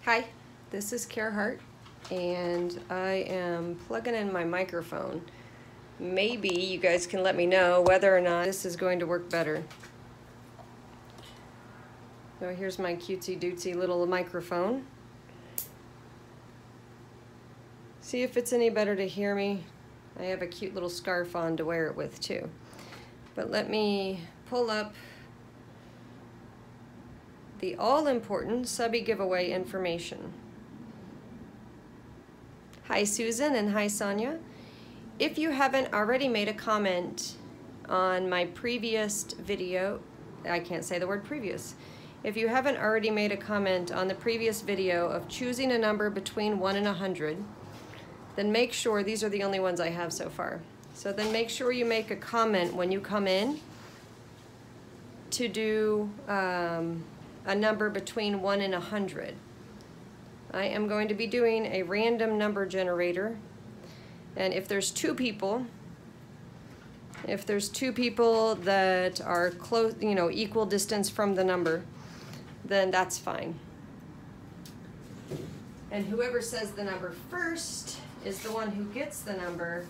Hi, this is Hart, and I am plugging in my microphone. Maybe you guys can let me know whether or not this is going to work better. So here's my cutesy dootsy little microphone. See if it's any better to hear me. I have a cute little scarf on to wear it with too. But let me pull up the all-important subby giveaway information. Hi Susan and hi Sonia. If you haven't already made a comment on my previous video, I can't say the word previous. If you haven't already made a comment on the previous video of choosing a number between 1 and 100, then make sure, these are the only ones I have so far. So then make sure you make a comment when you come in to do a number between 1 and 100. I am going to be doing a random number generator, and if there's two people that are close, equal distance from the number, then that's fine. And whoever says the number first is the one who gets the number.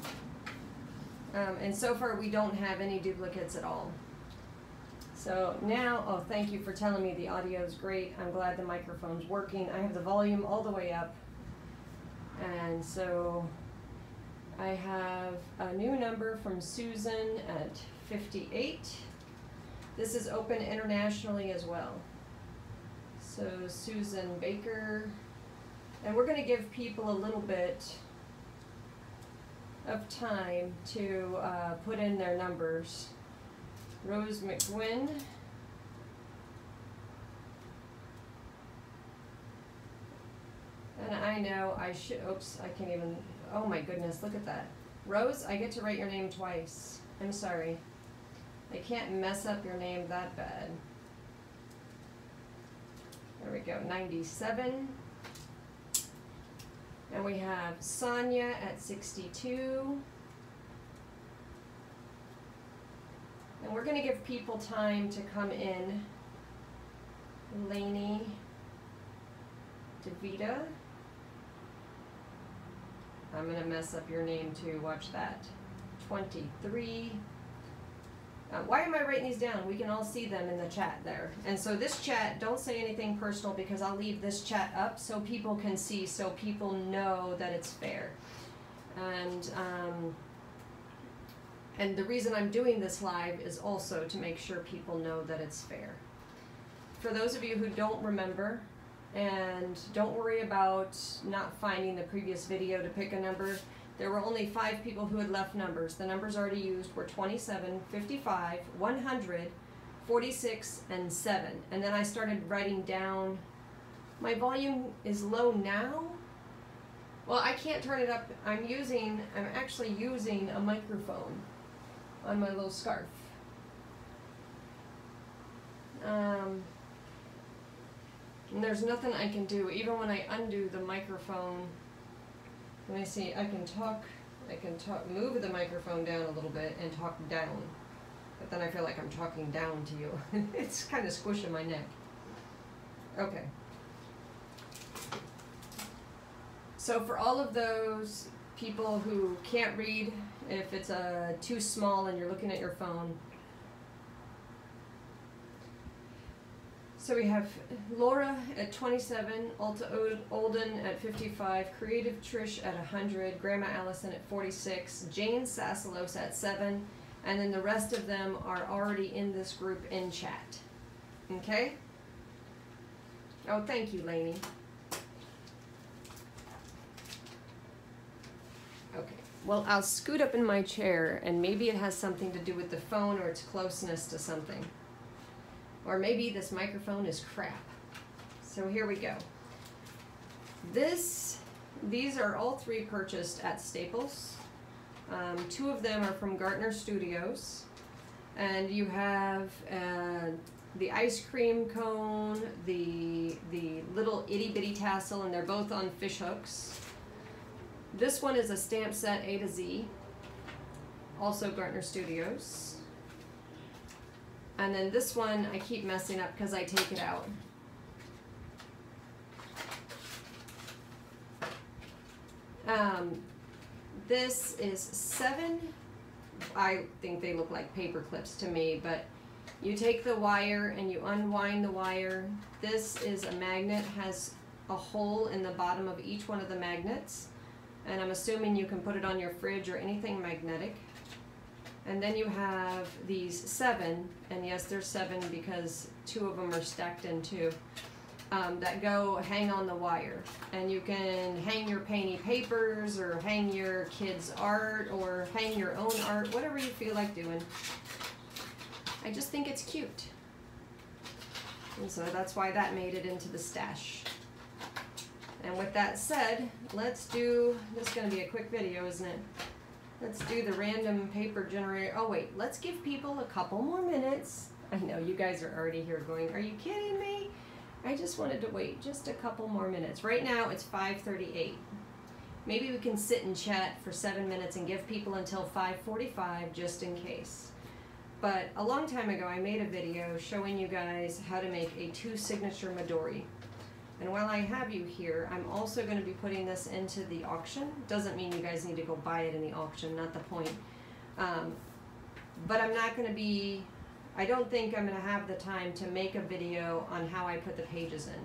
And so far we don't have any duplicates at all. So now, oh, thank you for telling me the audio is great. I'm glad the microphone's working. I have the volume all the way up. And so I have a new number from Susan at 58. This is open internationally as well. So Susan Baker. And we're going to give people a little bit of time to put in their numbers. Rose McGuinn. And I know I should, oops, I can't even, oh my goodness, look at that. Rose, I get to write your name twice. I'm sorry. I can't mess up your name that bad. There we go, 97. And we have Sonia at 62. And we're going to give people time to come in. Lainey DeVita. I'm going to mess up your name too, watch that. 23. Why am I writing these down? We can all see them in the chat there. And so this chat, don't say anything personal because I'll leave this chat up so people can see, so people know that it's fair. And the reason I'm doing this live is also to make sure people know that it's fair. For those of you who don't remember, and don't worry about not finding the previous video to pick a number, there were only 5 people who had left numbers. The numbers already used were 27, 55, 100, 46, and 7. And then I started writing down. My volume is low now. Well, I can't turn it up. I'm actually using a microphone on my little scarf. And there's nothing I can do. Even when I undo the microphone, let me see, I can talk, move the microphone down a little bit and talk down. But then I feel like I'm talking down to you. It's kind of squishing my neck. Okay. So for all of those people who can't read, if it's too small and you're looking at your phone. So we have Laura at 27, Alta Olden at 55, Creative Trish at 100, Grandma Allison at 46, Jane Sassalos at 7, and then the rest of them are already in this group in chat. Okay? Oh, thank you, Lainey. Okay. Well, I'll scoot up in my chair, and maybe it has something to do with the phone or its closeness to something. Or maybe this microphone is crap. So here we go. These are all 3 purchased at Staples. 2 of them are from Gartner Studios. And you have the ice cream cone, the little itty bitty tassel, and they're both on fish hooks. This one is a stamp set A to Z, also Gartner Studios. And then this one I keep messing up because I take it out. This is 7, I think they look like paper clips to me, but you take the wire and you unwind the wire. This is a magnet, has a hole in the bottom of each one of the magnets, and I'm assuming you can put it on your fridge or anything magnetic. And then you have these 7, and yes, there's 7 because 2 of them are stacked in 2, that go hang on the wire. And you can hang your painty papers, or hang your kids' art, or hang your own art, whatever you feel like doing. I just think it's cute. And so that's why that made it into the stash. And with that said, let's do, this is going to be a quick video, isn't it? Let's do the random paper generator. Oh wait, let's give people a couple more minutes. I know you guys are already here going, are you kidding me? I just wanted to wait just a couple more minutes. Right now it's 5:38. Maybe we can sit and chat for 7 minutes and give people until 5:45 just in case. But a long time ago I made a video showing you guys how to make a 2-signature Midori. And while I have you here, I'm also going to be putting this into the auction. Doesn't mean you guys need to go buy it in the auction, not the point. But I'm not going to be, I don't think I'm going to have the time to make a video on how I put the pages in.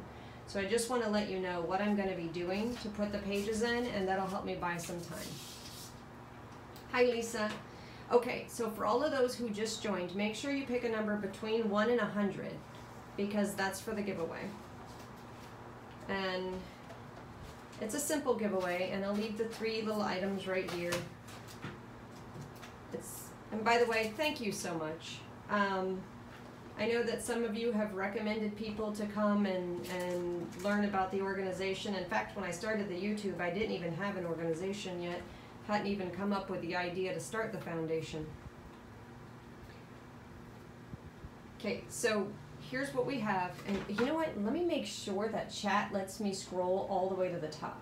So I just want to let you know what I'm going to be doing to put the pages in, and that'll help me buy some time. Hi Lisa. Okay, so for all of those who just joined, make sure you pick a number between 1 and 100, because that's for the giveaway. And it's a simple giveaway, and I'll leave the 3 little items right here. And by the way, thank you so much. I know that some of you have recommended people to come and learn about the organization. In fact, when I started the YouTube, I didn't even have an organization yet. Hadn't even come up with the idea to start the foundation. Okay, so here's what we have, and you know what, let me make sure that chat lets me scroll all the way to the top.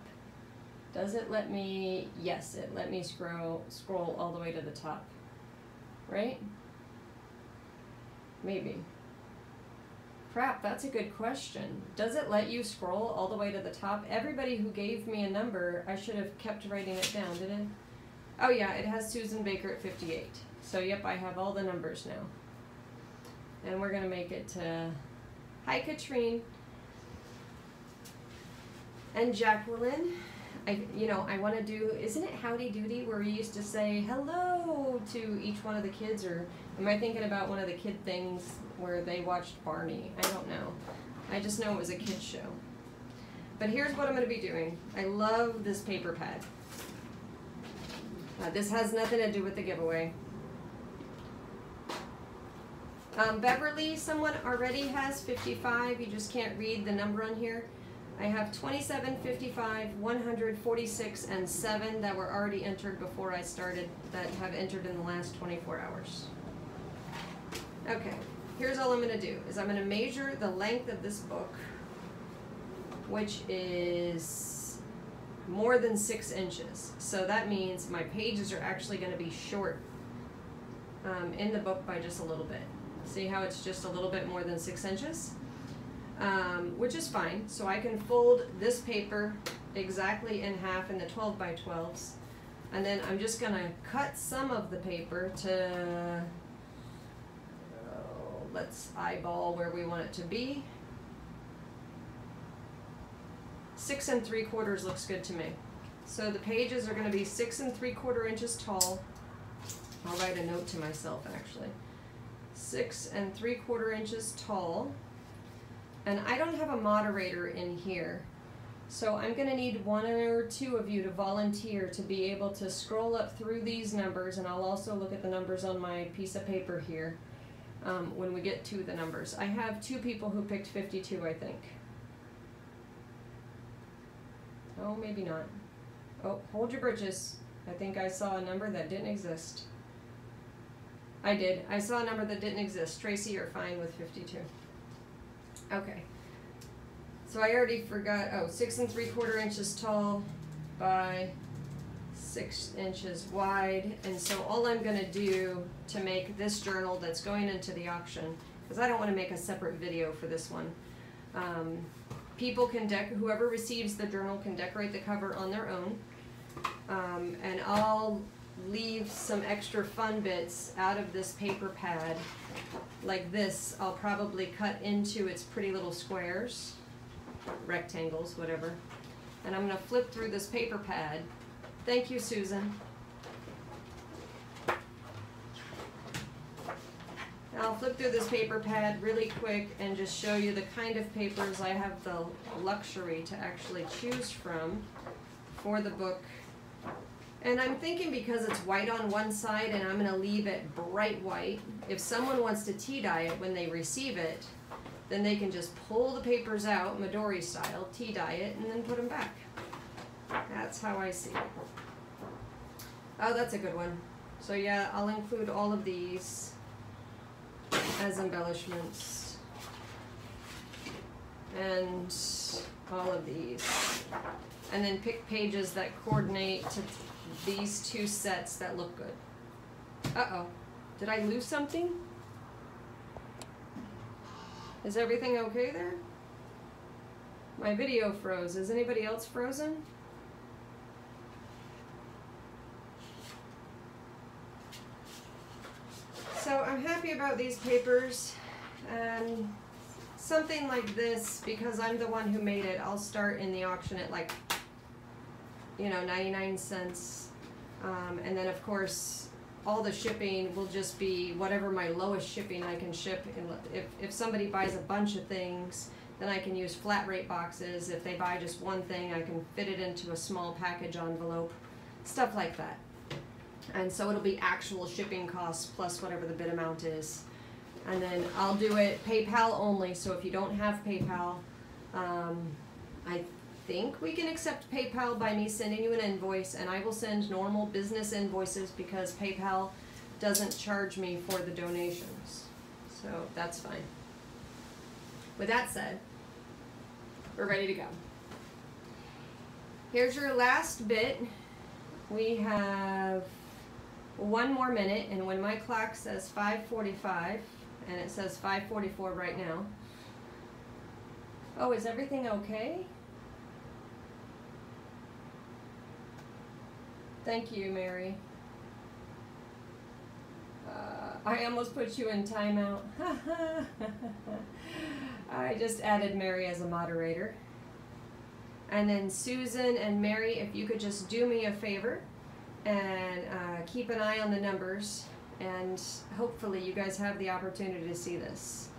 Does it let me? Yes, it let me scroll all the way to the top, right? Maybe. Crap, that's a good question. Does it let you scroll all the way to the top? Everybody who gave me a number, I should have kept writing it down, did it? Oh yeah, it has Susan Baker at 58. So yep, I have all the numbers now. And we're gonna make it to, hi Katrine. And Jacqueline. I wanna do, isn't it Howdy Doody, where we used to say hello to each one of the kids, or am I thinking about one of the kid things where they watched Barney? I don't know. I just know it was a kid's show. But here's what I'm gonna be doing. I love this paper pad. This has nothing to do with the giveaway. Beverly, someone already has 55. You just can't read the number on here. I have 27, 55, 146, and 7 that were already entered before I started, that have entered in the last 24 hours. Okay, here's all I'm going to do, is I'm going to measure the length of this book, which is more than 6 inches. So that means my pages are actually going to be short in the book by just a little bit. See how it's just a little bit more than 6 inches? Which is fine. So I can fold this paper exactly in half in the 12 by 12s. And then I'm just going to cut some of the paper to, let's eyeball where we want it to be. 6 3/4 looks good to me. So the pages are going to be 6 3/4 inches tall. I'll write a note to myself actually. 6 3/4 inches tall. And I don't have a moderator in here, so I'm going to need 1 or 2 of you to volunteer to be able to scroll up through these numbers, and I'll also look at the numbers on my piece of paper here when we get to the numbers. I have 2 people who picked 52, I think. Oh, maybe not. Oh, hold your britches. I think I saw a number that didn't exist. I did. I saw a number that didn't exist. Tracy, you're fine with 52. Okay. So I already forgot. Oh, 6 3/4 inches tall by 6 inches wide. And so all I'm going to do to make this journal that's going into the auction, because I don't want to make a separate video for this one. People can whoever receives the journal can decorate the cover on their own. And I'll leave some extra fun bits out of this paper pad. Like this, I'll probably cut into its pretty little squares, rectangles, whatever. And I'm going to flip through this paper pad. Thank you, Susan. I'll flip through this paper pad really quick and just show you the kind of papers I have the luxury to actually choose from for the book. And I'm thinking because it's white on one side and I'm going to leave it bright white, if someone wants to tea dye it when they receive it, then they can just pull the papers out, Midori style, tea dye it, and then put them back. That's how I see it. Oh, that's a good one. So yeah, I'll include all of these as embellishments. And all of these. And then pick pages that coordinate to these two sets that look good. Uh-oh. Did I lose something? Is everything okay there? My video froze. Is anybody else frozen? So I'm happy about these papers, and something like this, because I'm the one who made it, I'll start in the auction at like, you know, 99 cents. And then of course, all the shipping will just be whatever my lowest shipping I can ship. If somebody buys a bunch of things, then I can use flat rate boxes. If they buy just one thing, I can fit it into a small package envelope, stuff like that. And so it'll be actual shipping costs plus whatever the bid amount is. And then I'll do it PayPal only, so if you don't have PayPal, I think we can accept PayPal by me sending you an invoice, and I will send normal business invoices because PayPal doesn't charge me for the donations. So that's fine. With that said, we're ready to go. Here's your last bit. We have 1 more minute, and when my clock says 5:45, and it says 5:44 right now. Oh, is everything okay? Thank you, Mary. I almost put you in timeout. I just added Mary as a moderator. And then Susan and Mary, if you could just do me a favor and keep an eye on the numbers, and hopefully you guys have the opportunity to see this.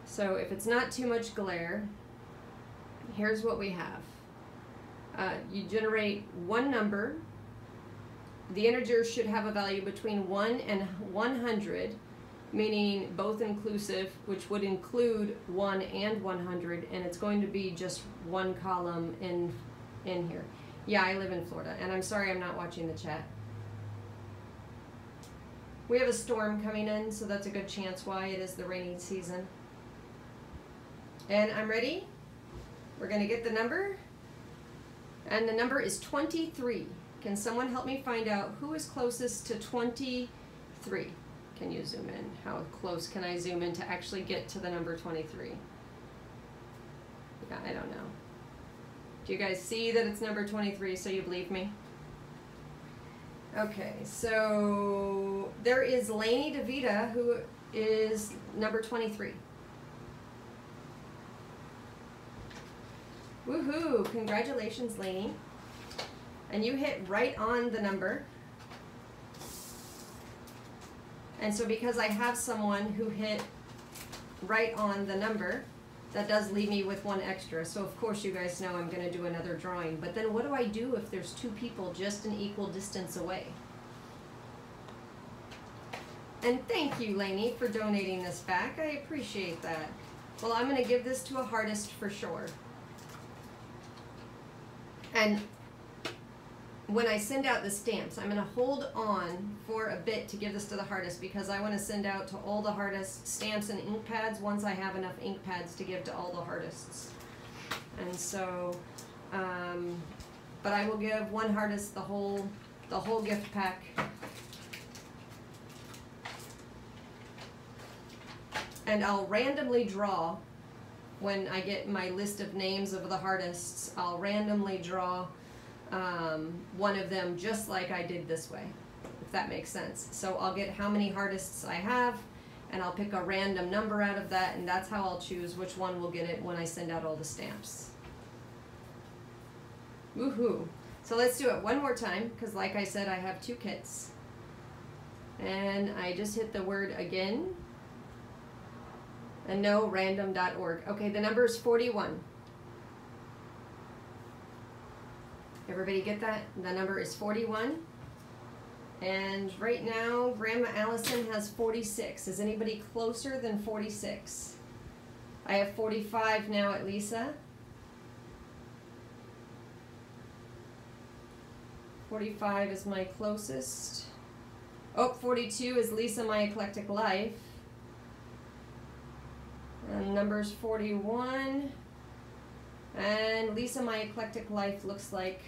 So if it's not too much glare, here's what we have. You generate one number. The integer should have a value between 1 and 100, meaning both inclusive, which would include 1 and 100, and it's going to be just one column in here. Yeah, I live in Florida, and I'm sorry I'm not watching the chat. We have a storm coming in, so that's a good chance why it is the rainy season. And I'm ready. We're going to get the number, and the number is 23. Can someone help me find out who is closest to 23? Can you zoom in? How close can I zoom in to actually get to the number 23? Yeah, I don't know. Do you guys see that it's number 23, so you believe me? Okay, so there is Lainey DeVita, who is number 23. Woohoo! Congratulations, Lainey. And you hit right on the number. And so because I have someone who hit right on the number, that does leave me with one extra. So of course you guys know I'm going to do another drawing. But then what do I do if there's 2 people just an equal distance away? And thank you, Lainey, for donating this back. I appreciate that. Well, I'm going to give this to a Hartist for sure. And when I send out the stamps, I'm going to hold on for a bit to give this to the Hartist, because I want to send out to all the Hartists stamps and ink pads once I have enough ink pads to give to all the Hartists. And so, but I will give one Hartist the whole gift pack. And I'll randomly draw, when I get my list of names of the Hartists, I'll randomly draw one of them just like I did this way, if that makes sense. So I'll get how many Hartists I have, and I'll pick a random number out of that, and that's how I'll choose which one will get it when I send out all the stamps. Woohoo! So let's do it one more time, because like I said, I have 2 kits. And I just hit the word again. And no, random.org. Okay, the number is 41. Everybody get that? The number is 41. And right now, Grandma Allison has 46. Is anybody closer than 46? I have 45 now at Lisa. 45 is my closest. Oh, 42 is Lisa My Eclectic Life. And number's 41. And Lisa My Eclectic Life looks like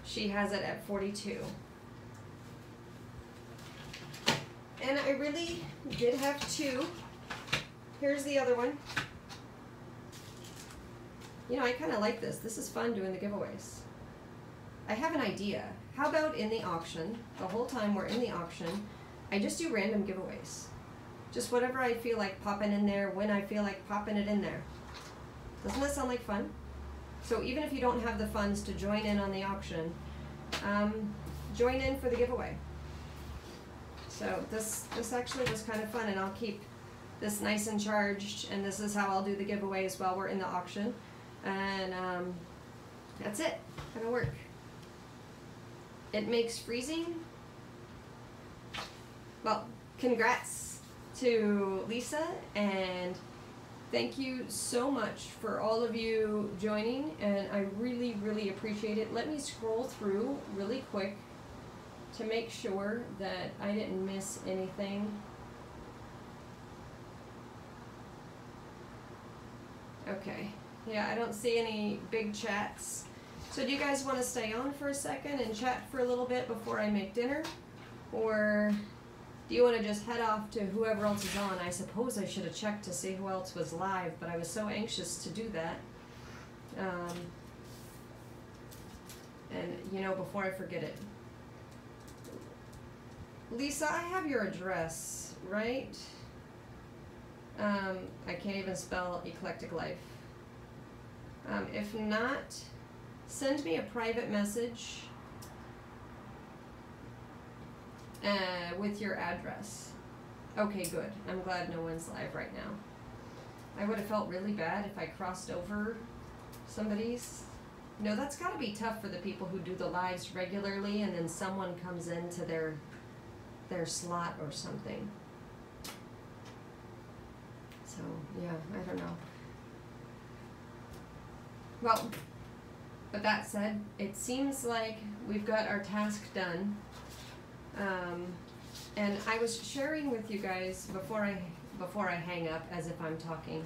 she has it at 42. And I really did have 2. Here's the other one. You know, I kind of like this. This is fun doing the giveaways. I have an idea. How about in the auction, the whole time we're in the auction, I just do random giveaways. Just whatever I feel like popping in there, when I feel like popping it in there. Doesn't that sound like fun? So even if you don't have the funds to join in on the auction, join in for the giveaway. So this actually was kind of fun, and I'll keep this nice and charged, and this is how I'll do the giveaways while we're in the auction. And that's it. Gonna work. It makes freezing. Well, congrats to Lisa, and thank you so much for all of you joining, and I really, really appreciate it. Let me scroll through really quick to make sure that I didn't miss anything. Okay, yeah, I don't see any big chats. So do you guys want to stay on for a second and chat for a little bit before I make dinner? Or do you want to just head off to whoever else is on? I suppose I should have checked to see who else was live, but I was so anxious to do that. And, you know, before I forget it. Lisa, I have your address, right? I can't even spell Eclectic Life. If not, send me a private message with your address. Okay, good. I'm glad no one's live right now. I would have felt really bad if I crossed over somebody's. No, that's got to be tough for the people who do the lives regularly and then someone comes into their slot or something. So, yeah, I don't know. Well, but that said, it seems like we've got our task done. And I was sharing with you guys before I hang up, as if I'm talking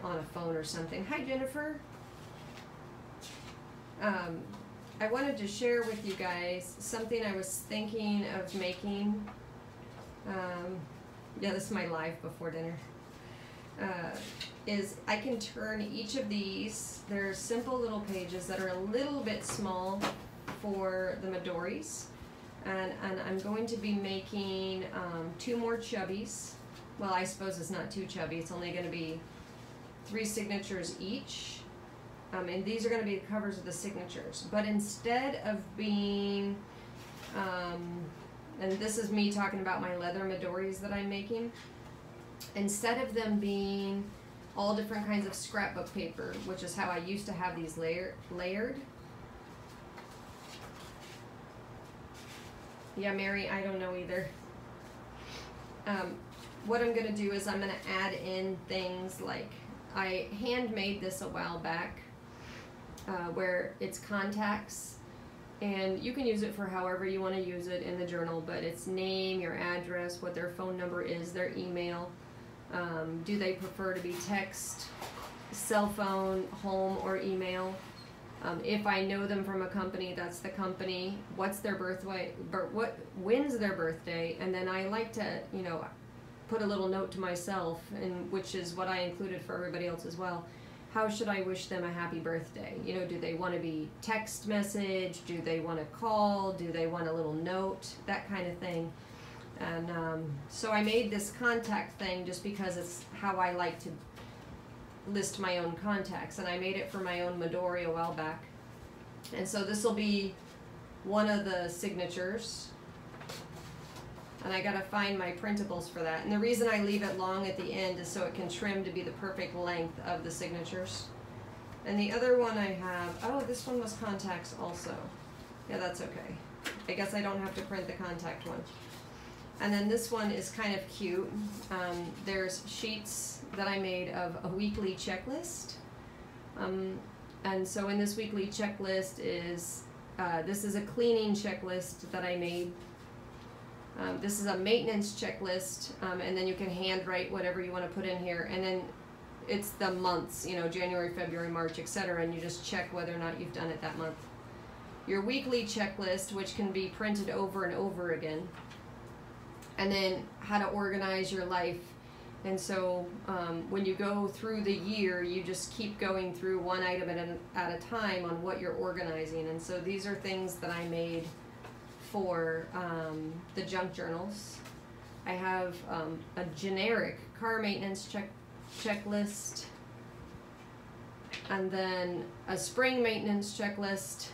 on a phone or something. Hi, Jennifer. I wanted to share with you guys something I was thinking of making. Yeah, this is my live before dinner. Is I can turn each of these, they're simple little pages that are a little bit small for the Midoris, and I'm going to be making 2 more chubbies. Well, I suppose it's not 2 chubby, it's only going to be 3 signatures each, and these are going to be the covers of the signatures. But instead of being, and this is me talking about my leather Midoris that I'm making, instead of them being all different kinds of scrapbook paper, which is how I used to have these layered. Yeah, Mary, I don't know either. What I'm going to do is I'm going to add in things like, I handmade this a while back, where it's contacts, and you can use it for however you want to use it in the journal, but it's name, your address, what their phone number is, their email. Do they prefer to be text, cell phone, home, or email? If I know them from a company, that's the company. What's their birthday? When's their birthday? And then I like to, you know, put a little note to myself, and which is what I included for everybody else as well. how should I wish them a happy birthday? You know, do they want to be text message? Do they want to call? Do they want a little note? That kind of thing. And so I made this contact thing just because it's how I like to list my own contacts. And I made it for my own Midori a while back. And so this will be one of the signatures. And I gotta find my printables for that. And the reason I leave it long at the end is so it can trim to be the perfect length of the signatures. And the other one I have, oh, this one was contacts also. Yeah, that's okay. I guess I don't have to print the contact one. And then this one is kind of cute. There's sheets that I made of a weekly checklist. And so in this weekly checklist is, this is a cleaning checklist that I made. This is a maintenance checklist, and then you can handwrite whatever you want to put in here, and then it's the months, you know, January, February, March, etc., and you just check whether or not you've done it that month. Your weekly checklist, which can be printed over and over again, and then how to organize your life. And so when you go through the year, you just keep going through one item at a time on what you're organizing. And so these are things that I made for the junk journals. I have a generic car maintenance checklist, and then a spring maintenance checklist,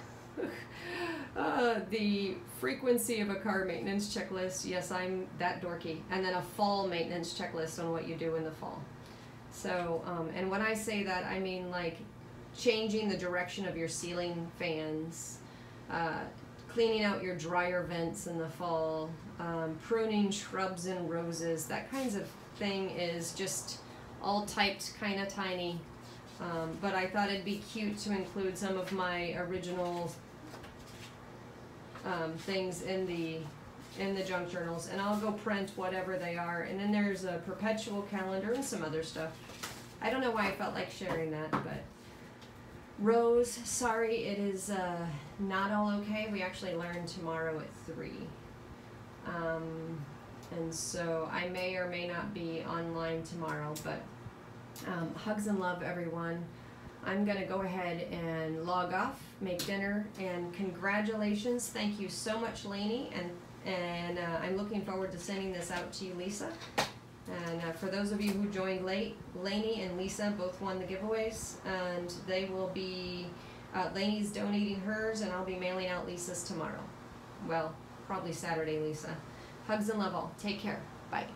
the frequency of a car maintenance checklist, yes, I'm that dorky, and then a fall maintenance checklist on what you do in the fall. So, and when I say that, I mean like changing the direction of your ceiling fans, cleaning out your dryer vents in the fall, pruning shrubs and roses, that kinds of thing is just all typed kind of tiny. But I thought it'd be cute to include some of my original things in the junk journals, and I'll go print whatever they are. And then there's a perpetual calendar and some other stuff. I don't know why I felt like sharing that, but Rose, sorry, it is not all okay. We actually learn tomorrow at 3. And so I may or may not be online tomorrow, but hugs and love, everyone. I'm going to go ahead and log off, make dinner, and congratulations. Thank you so much, Lainey, and I'm looking forward to sending this out to you, Lisa. And for those of you who joined late, Lainey and Lisa both won the giveaways, and they will be, Lainey's donating hers, and I'll be mailing out Lisa's tomorrow. Well, probably Saturday, Lisa. Hugs and love all. Take care. Bye.